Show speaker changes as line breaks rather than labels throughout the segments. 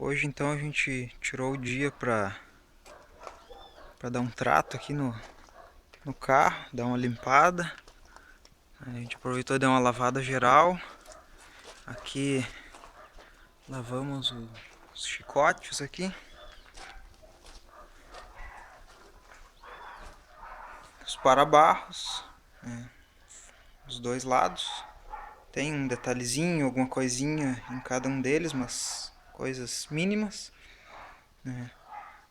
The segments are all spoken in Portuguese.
Hoje então a gente tirou o dia para dar um trato aqui no carro, dar uma limpada. A gente aproveitou e deu uma lavada geral. Aqui lavamos os chicotes aqui, os para-barros, os dois lados. Tem um detalhezinho, alguma coisinha em cada um deles, mas coisas mínimas.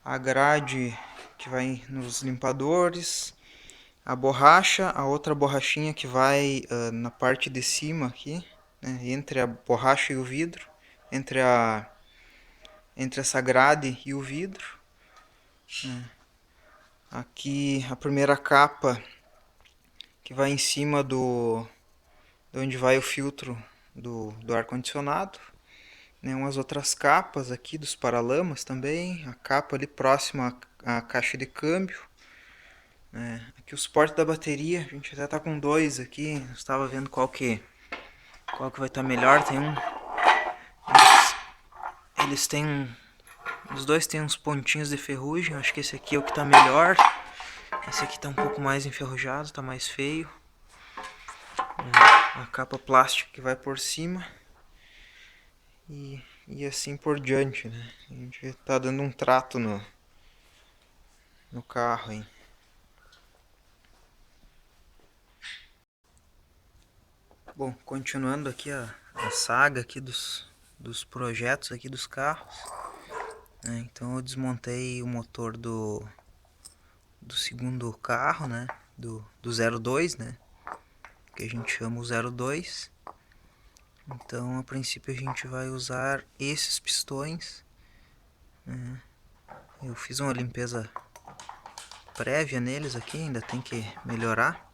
A grade que vai nos limpadores, a borracha, a outra borrachinha que vai na parte de cima aqui, né, entre a borracha e o vidro, entre essa grade e o vidro. Aqui a primeira capa que vai em cima de onde vai o filtro do ar-condicionado. Né, umas outras capas aqui dos paralamas também, a capa ali próxima à caixa de câmbio. Aqui o suporte da bateria, a gente até tá com dois aqui, estava vendo qual que vai estar melhor. Tem um, eles têm, os dois têm uns pontinhos de ferrugem, acho que esse aqui é o que tá melhor. Esse aqui tá um pouco mais enferrujado, tá mais feio. A capa plástica que vai por cima e assim por diante, né? A gente tá dando um trato no carro, hein? Bom, continuando aqui a saga aqui dos projetos aqui dos carros, né? Então eu desmontei o motor do segundo carro, né? Do 02, né? Que a gente chama o 02. Então a princípio a gente vai usar esses pistões, né? Eu fiz uma limpeza prévia neles aqui, ainda tem que melhorar,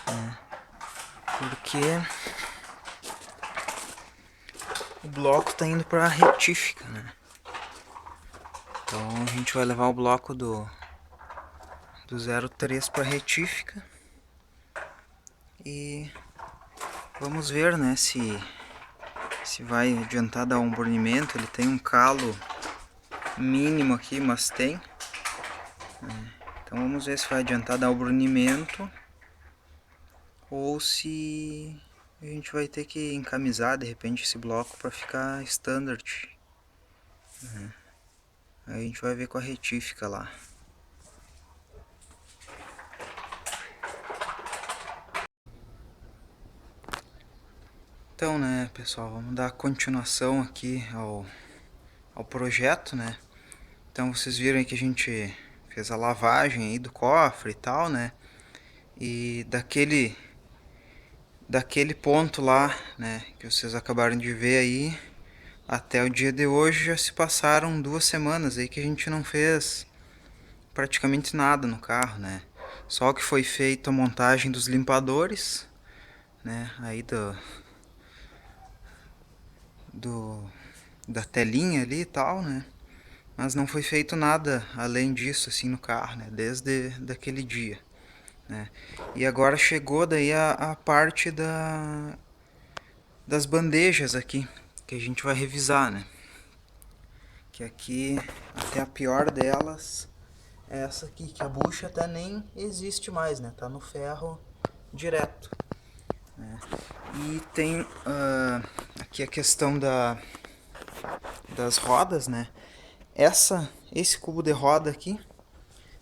né? Porque o bloco está indo para retífica, né? Então a gente vai levar o bloco do 03 para retífica e vamos ver, né, se vai adiantar dar um bornimento. Ele tem um calo mínimo aqui, mas tem. Então vamos ver se vai adiantar dar o brunimento ou se a gente vai ter que encamisar de repente esse bloco para ficar standard. Aí a gente vai ver com a retífica lá. Então, né, pessoal, vamos dar continuação aqui ao projeto, né? Então vocês viram aí que a gente fez a lavagem aí do cofre e tal, né? E daquele ponto lá, né, que vocês acabaram de ver aí, até o dia de hoje já se passaram 2 semanas aí que a gente não fez praticamente nada no carro, né? Só que foi feita a montagem dos limpadores, né, aí da telinha ali e tal, né? Mas não foi feito nada além disso assim no carro, né, desde daquele dia, né? E agora chegou daí a parte das bandejas aqui, que a gente vai revisar, né? Que aqui, até a pior delas é essa aqui, que a bucha até nem existe mais, né? Tá no ferro direto, né? E tem aqui a questão das rodas, né? Esse cubo de roda aqui,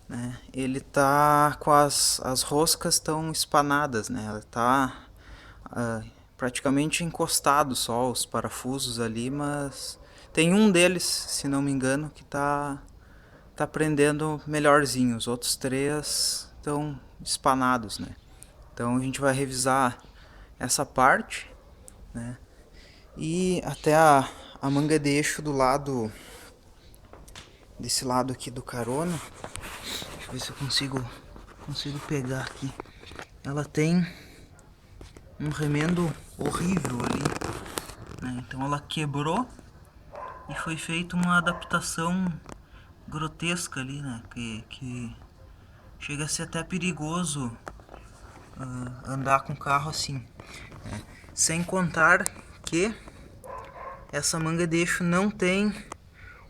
né? Ele tá com as roscas tão espanadas, né? Ela tá praticamente encostado só os parafusos ali, mas tem um deles, se não me engano, que tá prendendo melhorzinho. Os outros três estão espanados, né? Então a gente vai revisar essa parte, né? E até a manga de eixo do lado, desse lado aqui do carona. Deixa eu ver se eu consigo pegar aqui. Ela tem um remendo horrível ali, né? Então ela quebrou e foi feita uma adaptação grotesca ali, né? Que chega a ser até perigoso andar com o carro assim, né? Sem contar que essa manga de eixo não tem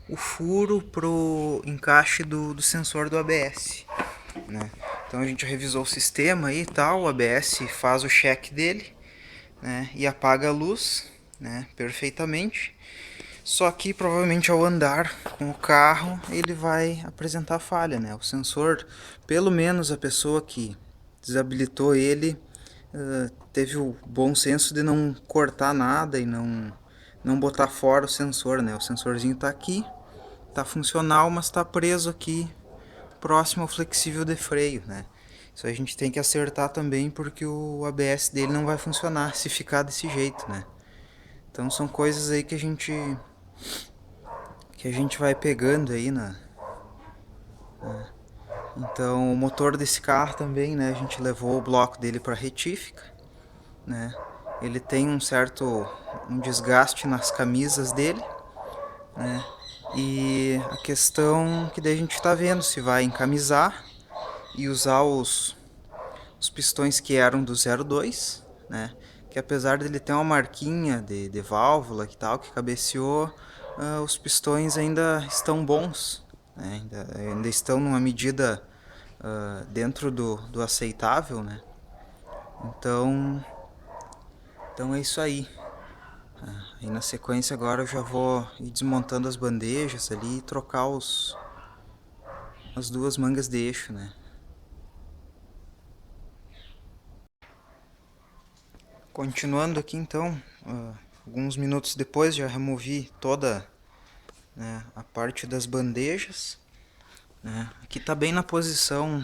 o furo pro encaixe do sensor do ABS, né? Então a gente revisou o sistema aí e tal, o ABS faz o check dele, né, e apaga a luz, né, perfeitamente. Só que provavelmente ao andar com o carro ele vai apresentar falha, né? O sensor, pelo menos a pessoa que desabilitou ele teve o bom senso de não cortar nada e não botar fora o sensor, né? O sensorzinho tá aqui, tá funcional, mas tá preso aqui próximo ao flexível de freio, né? Isso a gente tem que acertar também porque o ABS dele não vai funcionar se ficar desse jeito, né? Então são coisas aí que a gente vai pegando aí Então o motor desse carro também, né? A gente levou o bloco dele para retífica, né? Ele tem um desgaste nas camisas dele, né? E a questão que daí a gente está vendo se vai encamisar e usar os pistões que eram do 02, né? Que apesar dele ter uma marquinha de válvula que tal, que cabeceou, os pistões ainda estão bons, né? Ainda estão numa medida dentro do aceitável, né? Então é isso aí. E na sequência agora eu já vou ir desmontando as bandejas ali e trocar as duas mangas de eixo, né? Continuando aqui então, alguns minutos depois já removi toda, né, a parte das bandejas, né? Aqui tá bem na posição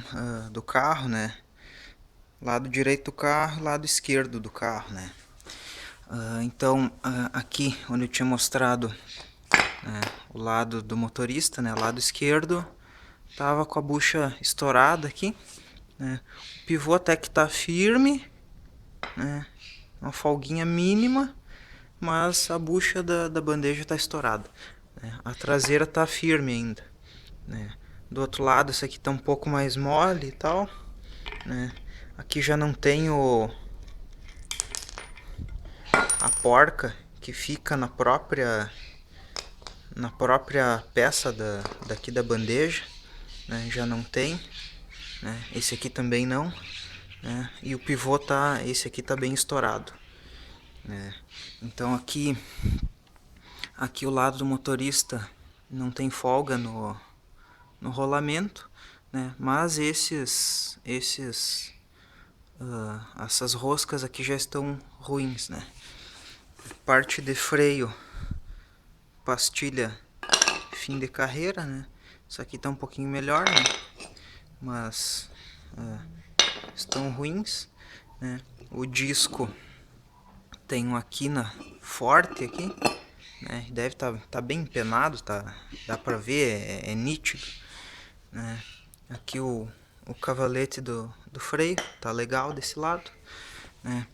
do carro, né? Lado direito do carro, lado esquerdo do carro, né? Então aqui onde eu tinha mostrado o lado do motorista, né, lado esquerdo, tava com a bucha estourada aqui, né? O pivô até que tá firme, né? Uma folguinha mínima, mas a bucha da bandeja tá estourada, né? A traseira tá firme ainda, né? Do outro lado, essa aqui tá um pouco mais mole e tal, né? Aqui já não tem a porca que fica na própria peça daqui da bandeja, né? Já não tem, né? Esse aqui também não, né? E o pivô tá, esse aqui tá bem estourado, né? Então aqui o lado do motorista não tem folga no rolamento, né? Mas essas roscas aqui já estão ruins, né? Parte de freio, pastilha fim de carreira, né? Isso aqui tá um pouquinho melhor, né? Mas estão ruins, né? O disco tem uma quina forte aqui, né? Deve tá bem empenado, dá pra ver, é nítido, né? Aqui o cavalete do freio tá legal desse lado, né?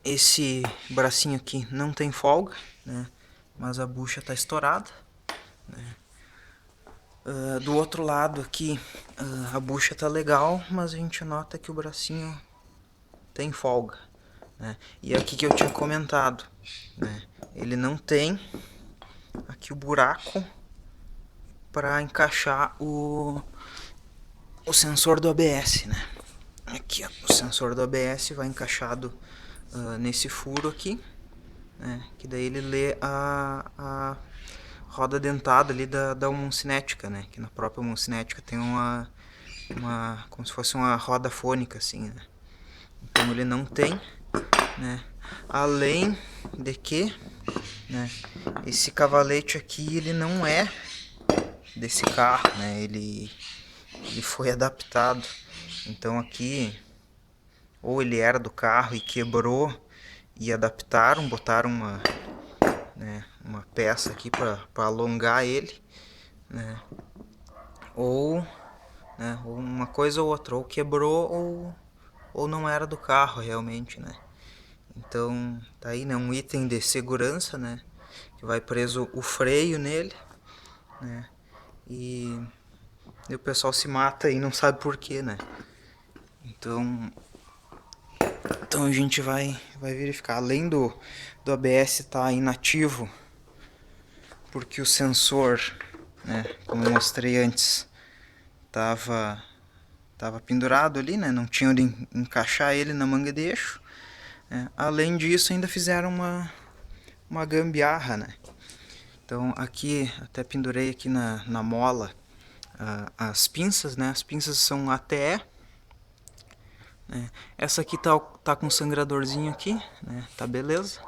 Esse bracinho aqui não tem folga, né? Mas a bucha tá estourada, né? Do outro lado aqui a bucha tá legal, mas a gente nota que o bracinho tem folga, né? E aqui que eu tinha comentado, né? Ele não tem aqui o buraco para encaixar o sensor do ABS, né? Aqui ó, o sensor do ABS vai encaixado nesse furo aqui, né? Que daí ele lê a roda dentada ali da homocinética, né? Que na própria homocinética tem como se fosse uma roda fônica assim, né? Então ele não tem, né? Além de que, né, esse cavalete aqui ele não é desse carro, né? Ele foi adaptado. Então aqui ou ele era do carro e quebrou e adaptaram, botaram uma peça aqui para alongar ele, né? Ou, né, uma coisa ou outra, ou quebrou ou não era do carro realmente, né? Então tá aí, né, um item de segurança, né, que vai preso o freio nele, né? E o pessoal se mata e não sabe por quê, né? Então Então a gente vai verificar, além do ABS estar inativo, porque o sensor, né, como eu mostrei antes, tava pendurado ali, né, não tinha onde encaixar ele na manga de eixo. Além disso, ainda fizeram uma gambiarra, né. Então aqui, até pendurei aqui na mola as pinças, né, as pinças são ATE. Essa aqui tá com um sangradorzinho aqui, né, tá beleza.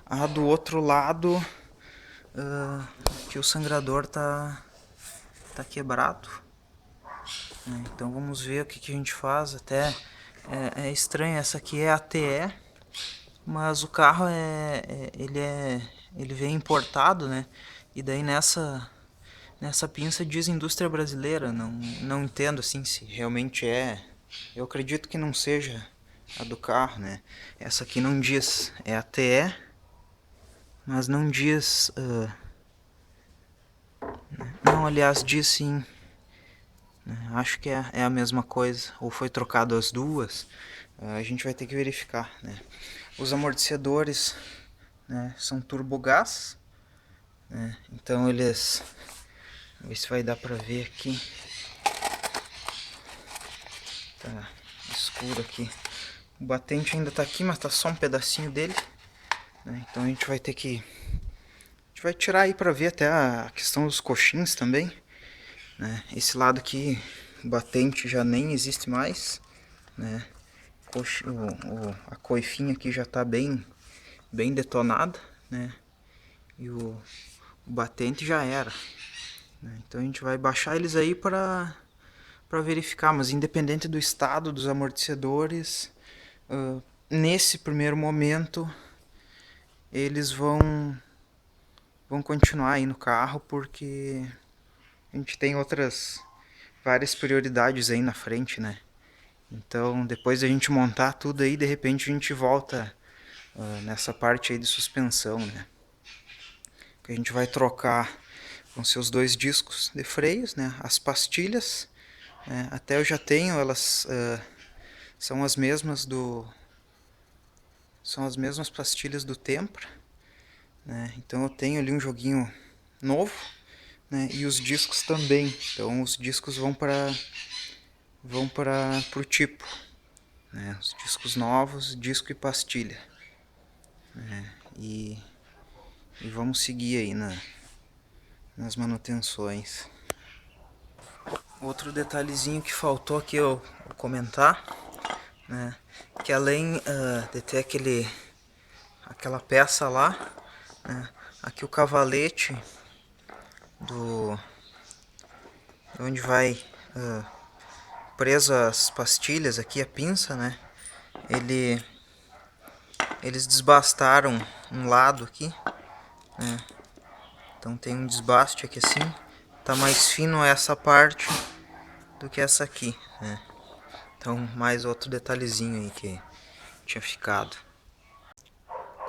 A do outro lado, que o sangrador tá quebrado. Então vamos ver o que a gente faz. Até é estranho, essa aqui é ATE, mas o carro ele vem importado, né? E daí nessa pinça diz indústria brasileira. Não entendo assim se realmente é. Eu acredito que não seja a do carro, né? Essa aqui não diz, é ATE, mas não diz. Não, aliás, diz sim. Acho que é a mesma coisa, ou foi trocado as duas. A gente vai ter que verificar, né? Os amortecedores, né, são turbogás, né? Então eles, vamos ver se vai dar pra ver aqui. Tá escuro aqui. O batente ainda tá aqui, mas tá só um pedacinho dele, né? Então a gente vai ter que, a gente vai tirar aí pra ver até a questão dos coxins também, né? Esse lado aqui, o batente já nem existe mais, né? A coifinha aqui já está bem detonada, né? E o batente já era, né? Então a gente vai baixar eles aí para verificar, mas independente do estado dos amortecedores, nesse primeiro momento eles vão continuar aí no carro, porque a gente tem várias prioridades aí na frente, né? Então depois da gente montar tudo aí, de repente a gente volta nessa parte aí de suspensão, né? Que a gente vai trocar, vão ser os dois discos de freios, né? As pastilhas, até eu já tenho, elas são as mesmas pastilhas do Tempra, né? Então eu tenho ali um joguinho novo, né? E os discos também. Então os discos vão para o tipo, né? Os discos novos, disco e pastilha, né? E vamos seguir aí nas manutenções. Outro detalhezinho que faltou aqui eu comentar, né, que além de ter aquela peça lá, né, aqui o cavalete onde vai preso as pastilhas, aqui a pinça, né, eles desbastaram um lado aqui, né, então tem um desbaste aqui assim, tá mais fino essa parte do que essa aqui, né. Então mais outro detalhezinho aí que tinha ficado.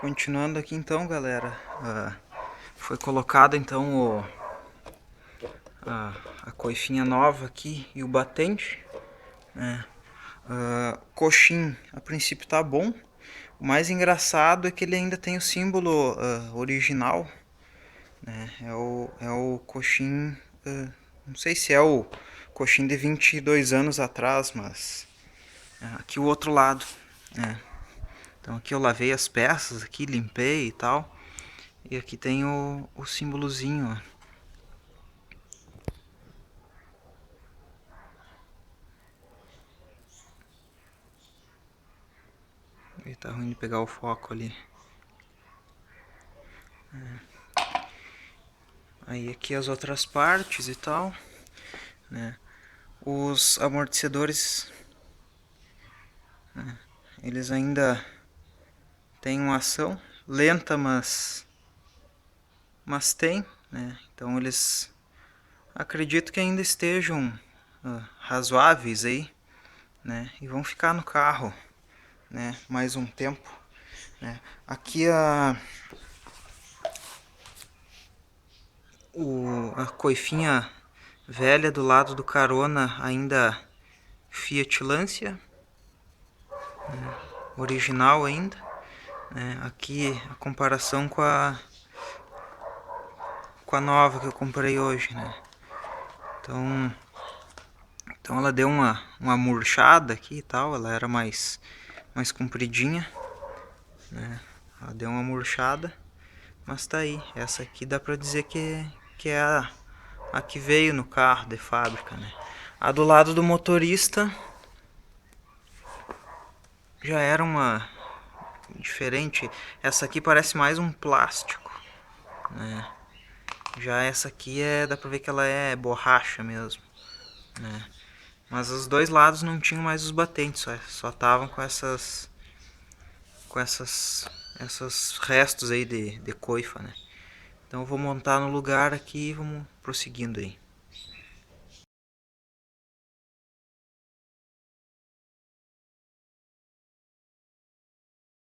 Continuando aqui então, galera, foi colocada então a coifinha nova aqui e o batente, né? Coxim a princípio tá bom. O mais engraçado é que ele ainda tem o símbolo original, né? É o coxim, não sei se é o coxim de 22 anos atrás, mas aqui o outro lado, né? Então aqui eu lavei as peças, aqui limpei e tal. E aqui tem o símbolozinho, ó. E tá ruim de pegar o foco ali. Aí aqui as outras partes e tal, né? Os amortecedores, né, eles ainda têm uma ação lenta, mas tem, né? Então eles acredito que ainda estejam razoáveis aí, né? E vão ficar no carro, né? Mais um tempo, né? Aqui a coifinha velha do lado do carona ainda Fiat Lancia, original ainda. Aqui a comparação com a nova que eu comprei hoje, né? Então ela deu uma murchada aqui e tal, ela era mais compridinha, né? Ela deu uma murchada, mas tá aí. Essa aqui dá pra dizer que é a que veio no carro de fábrica, né? A do lado do motorista já era uma diferente. Essa aqui parece mais um plástico, né? Já essa aqui dá pra ver que ela é borracha mesmo, né? Mas os dois lados não tinham mais os batentes, só estavam com esses restos aí de coifa, né? Então eu vou montar no lugar aqui e vamos prosseguindo aí.